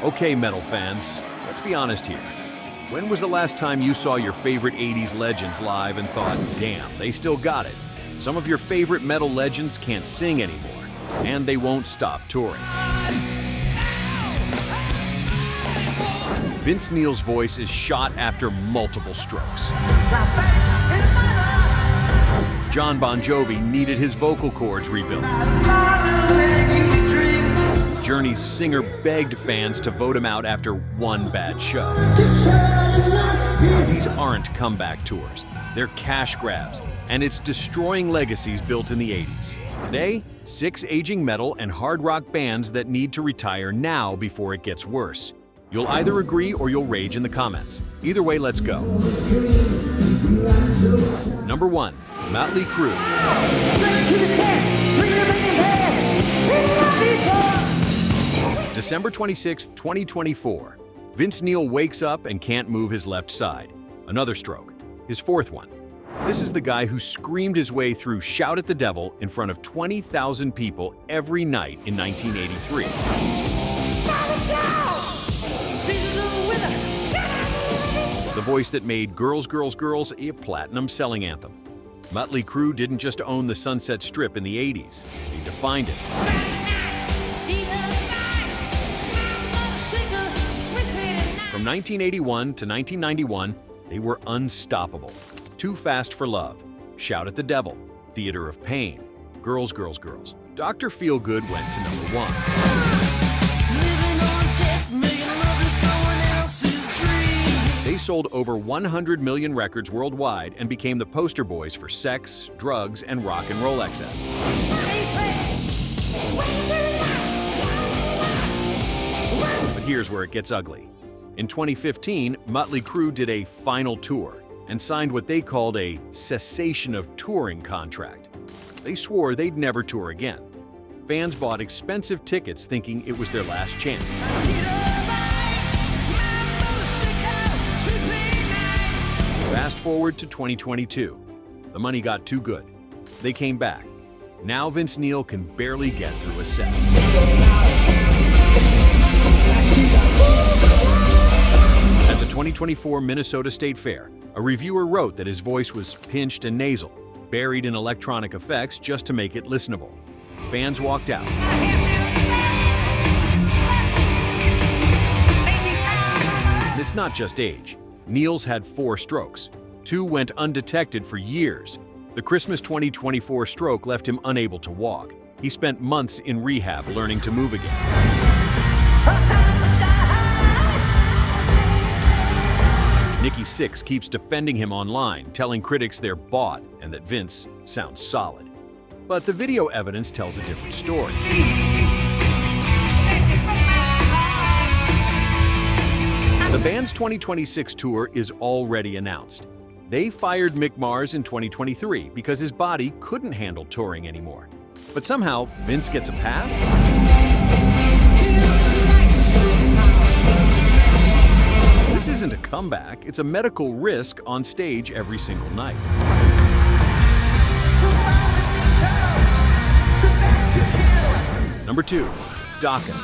Okay, metal fans, let's be honest here. When was the last time you saw your favorite 80s legends live and thought, damn, they still got it? Some of your favorite metal legends can't sing anymore, and they won't stop touring. Vince Neil's voice is shot after multiple strokes. John Bon Jovi needed his vocal cords rebuilt. Journey's singer begged fans to vote him out after one bad show. These aren't comeback tours. They're cash grabs, and it's destroying legacies built in the 80s. Today, 6 aging metal and hard rock bands that need to retire now before it gets worse. You'll either agree or you'll rage in the comments. Either way, let's go. Number 1, Mötley Crüe. December 26, 2024. Vince Neil wakes up and can't move his left side. Another stroke, his 4th one. This is the guy who screamed his way through Shout at the Devil in front of 20,000 people every night in 1983. The voice that made Girls, Girls, Girls a platinum selling anthem. Mötley Crüe didn't just own the Sunset Strip in the 80s, they defined it. From 1981 to 1991, they were unstoppable. Too Fast for Love, Shout at the Devil, Theater of Pain, Girls, Girls, Girls. Dr. Feelgood went to number 1. They sold over 100 million records worldwide and became the poster boys for sex, drugs, and rock and roll excess. But here's where it gets ugly. In 2015, Mötley Crüe did a final tour and signed what they called a cessation of touring contract. They swore they'd never tour again. Fans bought expensive tickets thinking it was their last chance. Fast forward to 2022. The money got too good. They came back. Now Vince Neil can barely get through a set. At the 2024 Minnesota State Fair, a reviewer wrote that his voice was pinched and nasal, buried in electronic effects just to make it listenable. Fans walked out. And it's not just age. Neil's had 4 strokes. 2 went undetected for years. The Christmas 2024 stroke left him unable to walk. He spent months in rehab learning to move again. Nikki Sixx keeps defending him online, telling critics they're bought and that Vince sounds solid. But the video evidence tells a different story. The band's 2026 tour is already announced. They fired Mick Mars in 2023 because his body couldn't handle touring anymore. But somehow, Vince gets a pass? This isn't a comeback, it's a medical risk on stage every single night. Number 2, Dokken.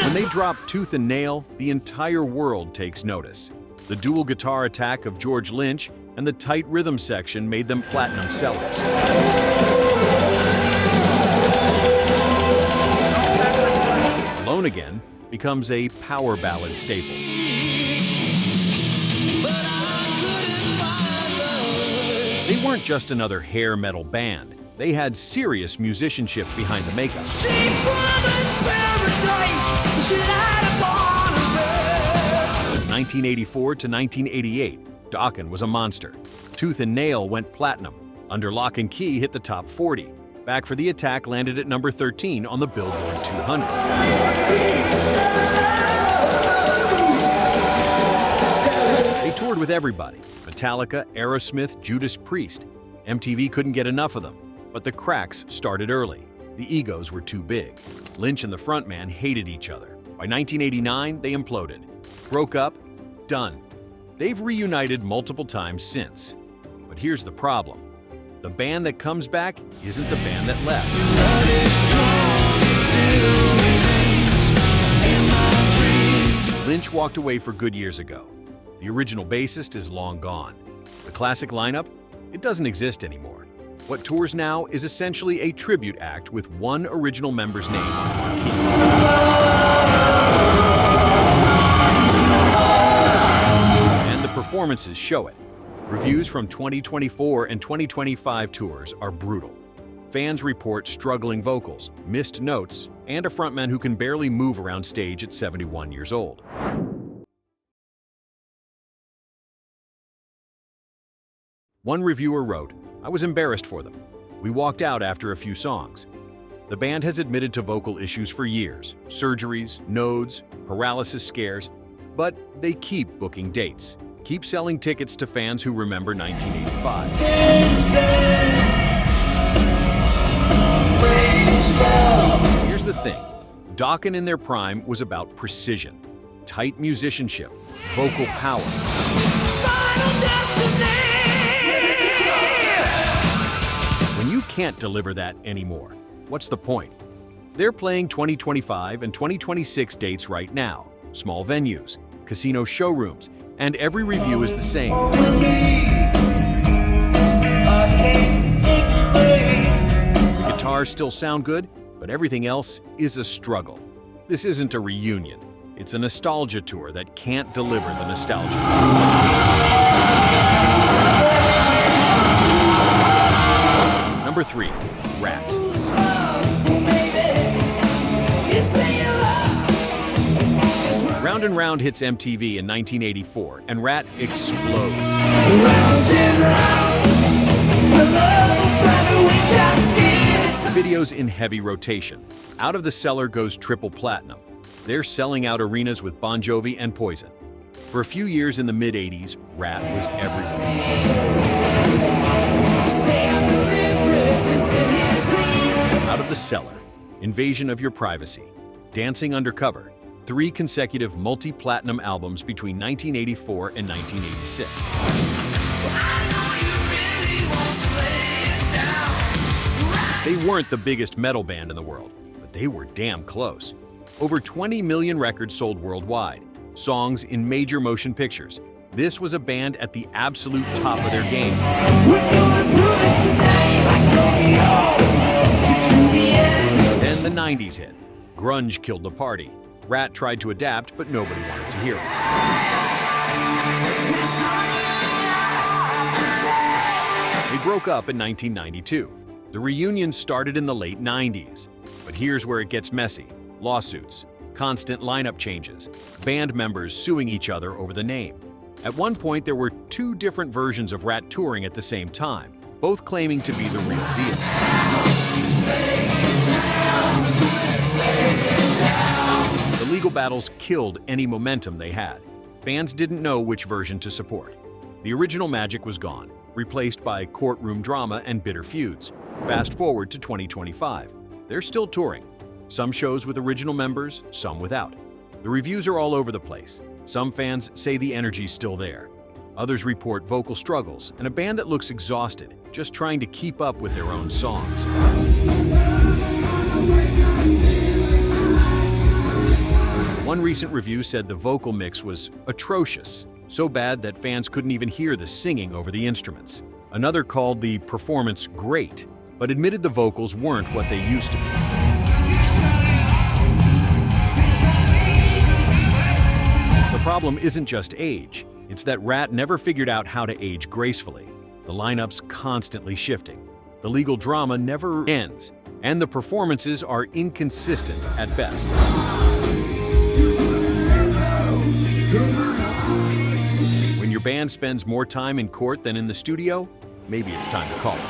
When they drop Tooth and Nail, the entire world takes notice. The dual guitar attack of George Lynch and the tight rhythm section made them platinum sellers. Alone Again becomes a power ballad staple. They weren't just another hair metal band. They had serious musicianship behind the makeup. 1984 to 1988, Dokken was a monster. Tooth and Nail went platinum. Under Lock and Key hit the top 40. Back for the Attack landed at number 13 on the Billboard 200. They toured with everybody: Metallica, Aerosmith, Judas Priest. MTV couldn't get enough of them. But the cracks started early. The egos were too big. Lynch and the frontman hated each other. By 1989, they imploded. Broke up, done. They've reunited multiple times since. But here's the problem. The band that comes back isn't the band that left. Lynch walked away for good years ago. The original bassist is long gone. The classic lineup? It doesn't exist anymore. What tours now is essentially a tribute act with one original member's name on the marquee. And the performances show it. Reviews from 2024 and 2025 tours are brutal. Fans report struggling vocals, missed notes, and a frontman who can barely move around stage at 71 years old. One reviewer wrote, "I was embarrassed for them. We walked out after a few songs." The band has admitted to vocal issues for years, surgeries, nodes, paralysis scares, but they keep booking dates, keep selling tickets to fans who remember 1985. Here's the thing, Dokken in their prime was about precision, tight musicianship, vocal power. When you can't deliver that anymore, what's the point? They're playing 2025 and 2026 dates right now, small venues, casino showrooms, and every review is the same. The guitars still sound good, but everything else is a struggle. This isn't a reunion. It's a nostalgia tour that can't deliver the nostalgia. Number 3, Ratt. Round and Round hits MTV in 1984, and Ratt explodes. The video's in heavy rotation. Out of the Cellar goes triple platinum. They're selling out arenas with Bon Jovi and Poison. For a few years in the mid-'80s, Ratt was everywhere. Out of the Cellar, Invasion of Your Privacy, Dancing Undercover, 3 consecutive multi-platinum albums between 1984 and 1986. They weren't the biggest metal band in the world, but they were damn close. Over 20 million records sold worldwide, songs in major motion pictures. This was a band at the absolute top of their game. Then the 90s hit. Grunge killed the party. Ratt tried to adapt, but nobody wanted to hear it. They broke up in 1992. The reunion started in the late 90s. But here's where it gets messy. Lawsuits, constant lineup changes, band members suing each other over the name. At one point, there were 2 different versions of Ratt touring at the same time, both claiming to be the real deal. The legal battles killed any momentum they had. Fans didn't know which version to support. The original magic was gone, replaced by courtroom drama and bitter feuds. Fast forward to 2025. They're still touring. Some shows with original members, some without. The reviews are all over the place. Some fans say the energy's still there. Others report vocal struggles and a band that looks exhausted, just trying to keep up with their own songs. One recent review said the vocal mix was atrocious, so bad that fans couldn't even hear the singing over the instruments. Another called the performance great, but admitted the vocals weren't what they used to be. The problem isn't just age, it's that Ratt never figured out how to age gracefully. The lineup's constantly shifting. The legal drama never ends, and the performances are inconsistent at best. When your band spends more time in court than in the studio, maybe it's time to call it.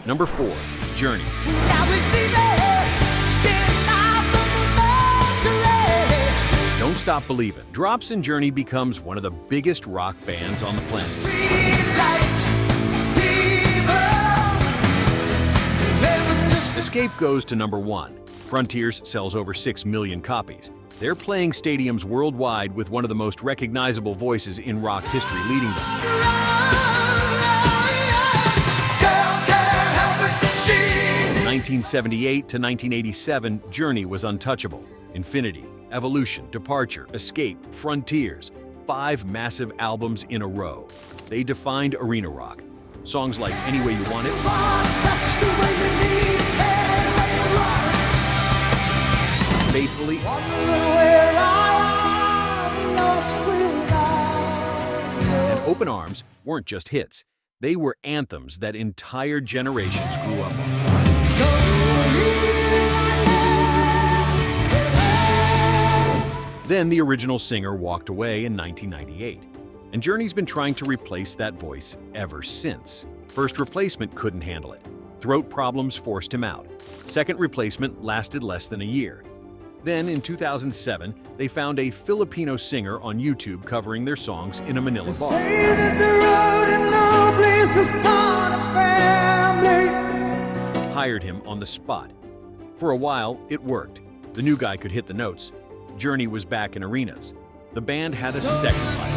Number 4, Journey. Don't Stop Believin' drops and Journey becomes one of the biggest rock bands on the planet. Escape goes to number 1. Frontiers sells over 6 million copies. They're playing stadiums worldwide with one of the most recognizable voices in rock history leading them. 1978 to 1987, Journey was untouchable. Infinity, Evolution, Departure, Escape, Frontiers. 5 massive albums in a row. They defined arena rock. Songs like Any Way You Want It, Faithfully, and Open Arms weren't just hits. They were anthems that entire generations grew up on. Then the original singer walked away in 1998, and Journey's been trying to replace that voice ever since. First replacement couldn't handle it. Throat problems forced him out. Second replacement lasted less than a year. Then, in 2007, they found a Filipino singer on YouTube covering their songs in a Manila bar. Hired him on the spot. For a while, it worked. The new guy could hit the notes. Journey was back in arenas. The band had a second life.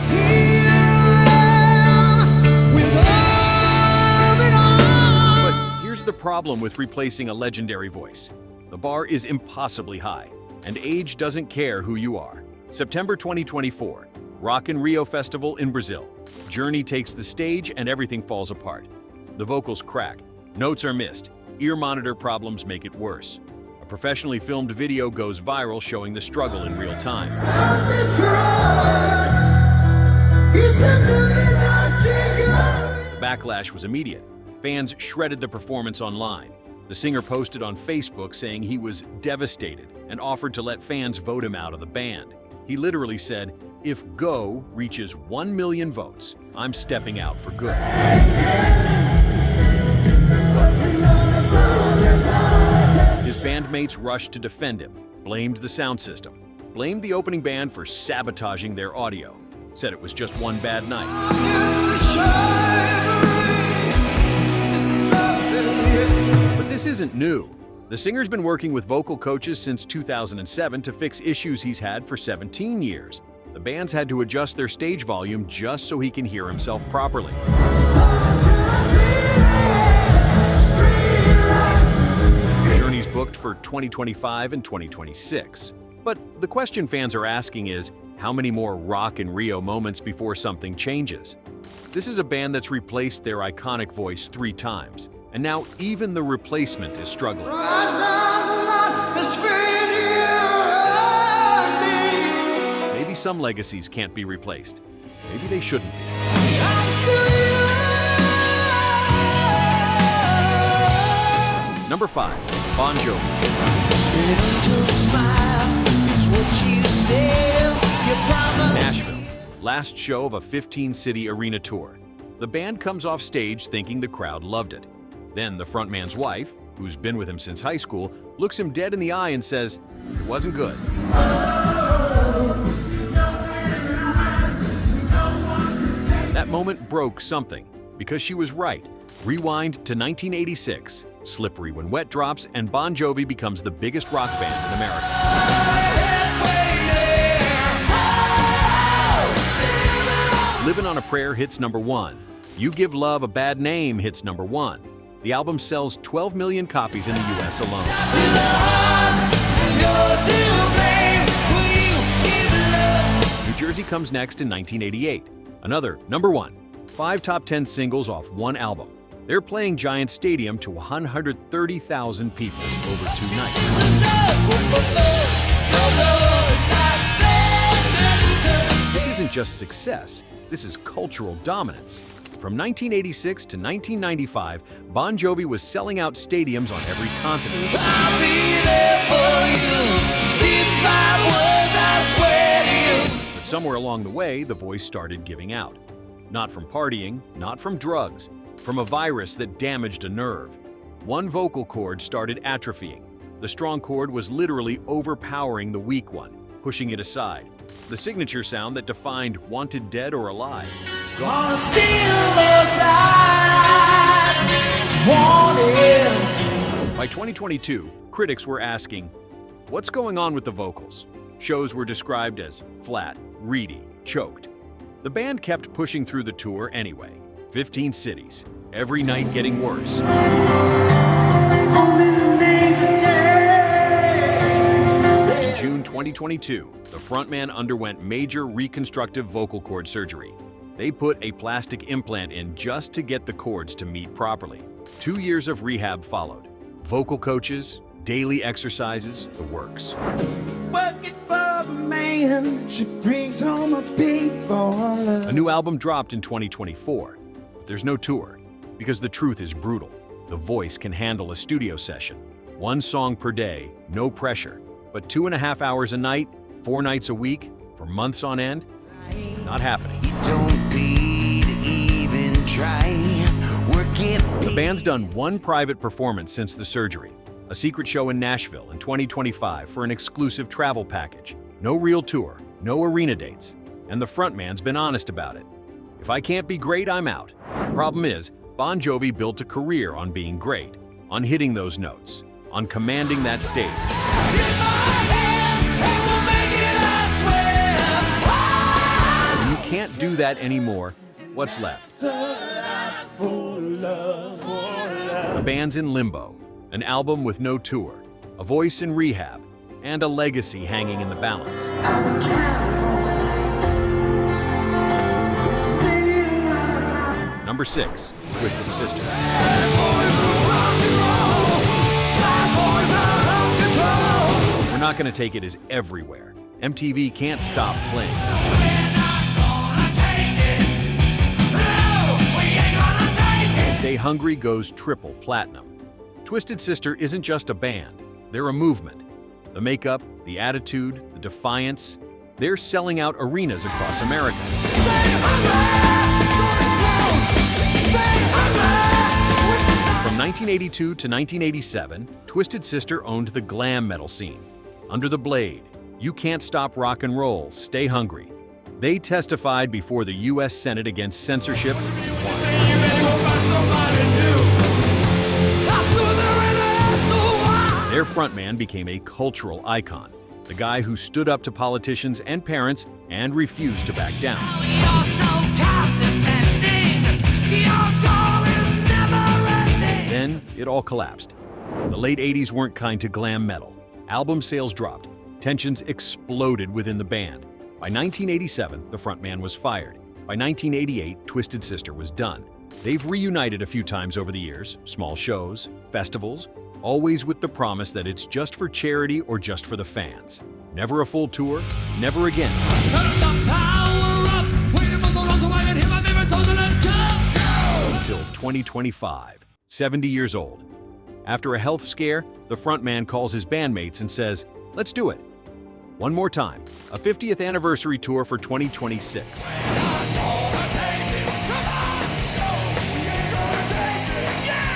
But here's the problem with replacing a legendary voice. The bar is impossibly high, and age doesn't care who you are. September 2024, Rock in Rio Festival in Brazil. Journey takes the stage and everything falls apart. The vocals crack, notes are missed, ear monitor problems make it worse. A professionally filmed video goes viral showing the struggle in real time. The backlash was immediate. Fans shredded the performance online. The singer posted on Facebook saying he was devastated and offered to let fans vote him out of the band. He literally said, "If Go reaches 1 million votes, I'm stepping out for good." His bandmates rushed to defend him, blamed the sound system, blamed the opening band for sabotaging their audio, said it was just one bad night. But this isn't new. The singer's been working with vocal coaches since 2007 to fix issues he's had for 17 years. The band's had to adjust their stage volume just so he can hear himself properly. Journey's booked for 2025 and 2026. But the question fans are asking is, how many more Rock in Rio moments before something changes? This is a band that's replaced their iconic voice 3 times, and now even the replacement is struggling. Maybe some legacies can't be replaced. Maybe they shouldn't be. Number 5, Bon Jovi. Nashville, last show of a 15-city arena tour. The band comes off stage thinking the crowd loved it. Then the frontman's wife, who's been with him since high school, looks him dead in the eye and says, "It wasn't good." That moment broke something, because she was right. Rewind to 1986, Slippery When Wet drops, and Bon Jovi becomes the biggest rock band in America. Livin' on a Prayer hits number 1. You Give Love a Bad Name hits number 1. The album sells 12 million copies in the US alone. New Jersey comes next in 1988. Another number 1. 5 top 10 singles off one album. They're playing Giant Stadium to 130,000 people over 2 nights. This isn't just success, this is cultural dominance. From 1986 to 1995, Bon Jovi was selling out stadiums on every continent. I'll be there for you. These 5 words I swear to you. But somewhere along the way, the voice started giving out. Not from partying, not from drugs, from a virus that damaged a nerve. One vocal cord started atrophying. The strong cord was literally overpowering the weak one, pushing it aside. The signature sound that defined Wanted Dead or Alive. Gone. By 2022, critics were asking, what's going on with the vocals? Shows were described as flat, reedy, choked. The band kept pushing through the tour anyway. 15 cities, every night getting worse. In June 2022, the frontman underwent major reconstructive vocal cord surgery. They put a plastic implant in just to get the cords to meet properly. 2 years of rehab followed. Vocal coaches, daily exercises, the works. Working for a man, she brings home a big ball. A new album dropped in 2024. But there's no tour, because the truth is brutal. The voice can handle a studio session. 1 song per day, no pressure. But 2.5 hours a night, 4 nights a week, for months on end, not happening. Don't need to even try. The band's done 1 private performance since the surgery, a secret show in Nashville in 2025 for an exclusive travel package. No real tour, no arena dates, and the frontman's been honest about it. If I can't be great, I'm out. Problem is, Bon Jovi built a career on being great, on hitting those notes, on commanding that stage. When you can't do that anymore, what's left? The band's in limbo, an album with no tour, a voice in rehab, and a legacy hanging in the balance. Number 6, Twisted Sister. We're Not Gonna Take It is everywhere. MTV can't stop playing. Stay Hungry goes triple platinum. Twisted Sister isn't just a band, they're a movement. The makeup, the attitude, the defiance, they're selling out arenas across America. From 1982 to 1987, Twisted Sister owned the glam metal scene. Under the Blade, You Can't Stop Rock and Roll, Stay Hungry. They testified before the U.S. Senate against censorship. Their frontman became a cultural icon, the guy who stood up to politicians and parents and refused to back down. Then it all collapsed. The late 80s weren't kind to glam metal. Album sales dropped. Tensions exploded within the band. By 1987, the frontman was fired. By 1988, Twisted Sister was done. They've reunited a few times over the years, small shows, festivals, always with the promise that it's just for charity or just for the fans. Never a full tour, never again. Until 2025, 70 years old. After a health scare, the frontman calls his bandmates and says, "Let's do it. One more time, a 50th anniversary tour for 2026.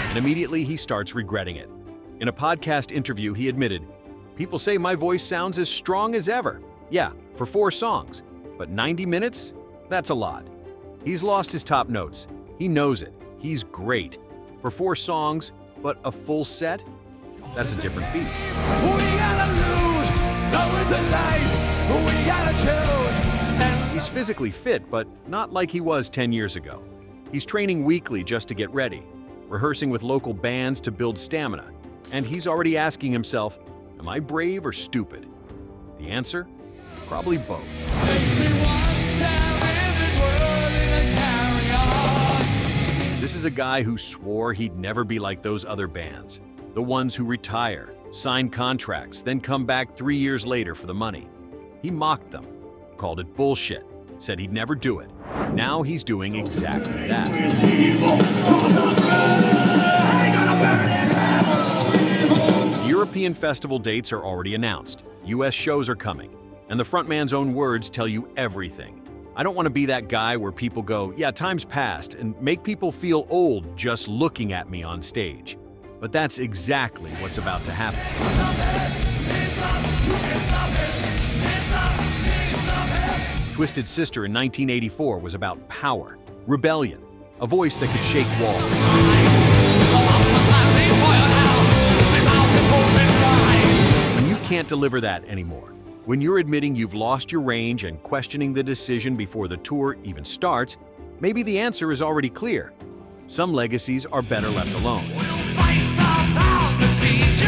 And immediately he starts regretting it. In a podcast interview, he admitted, "People say my voice sounds as strong as ever. Yeah, for 4 songs. But 90 minutes? That's a lot." He's lost his top notes. He knows it. He's great. For 4 songs, but a full set? That's a different beast. He's physically fit, but not like he was 10 years ago. He's training weekly just to get ready, rehearsing with local bands to build stamina. And he's already asking himself, am I brave or stupid? The answer? Probably both. This is a guy who swore he'd never be like those other bands. The ones who retire, sign contracts, then come back 3 years later for the money. He mocked them, called it bullshit, said he'd never do it. Now he's doing exactly that. European festival dates are already announced. US shows are coming. And the frontman's own words tell you everything. I don't want to be that guy where people go, "Yeah, time's passed," and make people feel old just looking at me on stage. But that's exactly what's about to happen. Twisted Sister in 1984 was about power, rebellion, a voice that could shake walls. When you can't deliver that anymore, when you're admitting you've lost your range and questioning the decision before the tour even starts, maybe the answer is already clear. Some legacies are better left alone. be